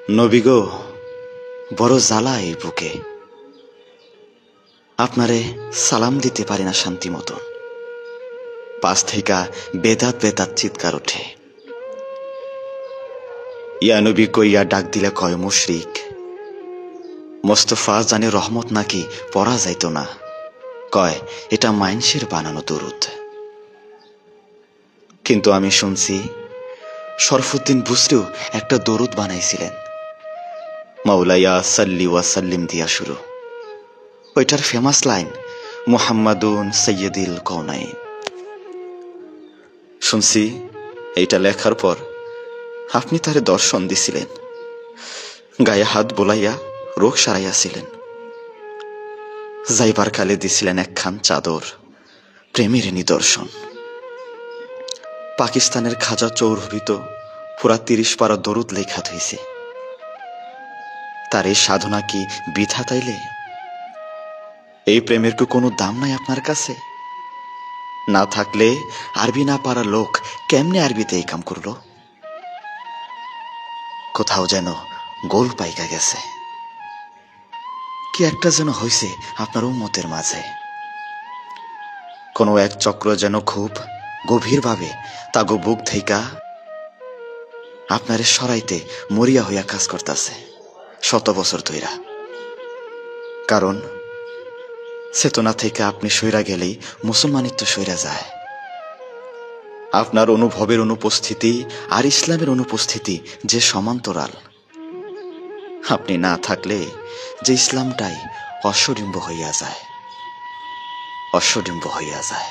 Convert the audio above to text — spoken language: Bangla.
নবী গো, বড় জ্বালা এই বুকে, আপনারে সালাম দিতে পারি না শান্তি মতন। পাশ থেকে বেদাত বেদাত চিৎকার ওঠে। ইয়া নবী কইয়া ডাক দিলে কয় মুশরিক। মোস্তফা জানে রহমত নাকি পড়া যাইত না, কয় এটা মাইনসের বানানো দরুদ। কিন্তু আমি শুনছি শরফুদ্দিন বুসরিও একটা দরুদ বানাইছিলেন, মাওলায়া সাল্লি ওয়া সাল্লিম দিয়া শুরু। ওইটার ফেমাস লাইন মুহাম্মাদুন সাইয়্যিদুল কওনাইন। শুনছি এইটা লেখার পর আপনি তারে দর্শন দিছিলেন, গায়ে হাত বোলাইয়া রোগ সারাইয়াছিলেন। যাইবার কালে দিছিলেন একখান চাদর, প্রেমের নিদর্শন। পাকিস্তানের খাজা চৌধুরী তো পুরা 30 পারা দরুদ লেখা হইছে। তার এই সাধনা কি বৃথা তাইলে? এই প্রেমের কি কোনো দাম নাই আপনার কাছে? না থাকলে আরবি না পারা লোক কেমনে আরবিতে এই কাম করলো? কোথাও যেন গোল পাইকা গেছে। কি একটা যেন হইছে আপনার উম্মতের মাঝে। কোনো এক চক্র যেন খুব গভীরভাবে তাগো বুক থেইকা আপনারে সরাইতে মরিয়া হইয়া কাজ করতেছে 100 বছর ধইরা। কারণ চেতনা থেকে আপনি সইরা গেলেই মুসলমানিত্ব সইরা যায়। আপনার অনুভবের অনুপস্থিতি আর ইসলামের অনুপস্থিতি যে সমান্তরাল। আপনি না থাকলে যে ইসলামটাই অশ্বডিম্ব হইয়া যায়, অশ্বডিম্ব হইয়া যায়।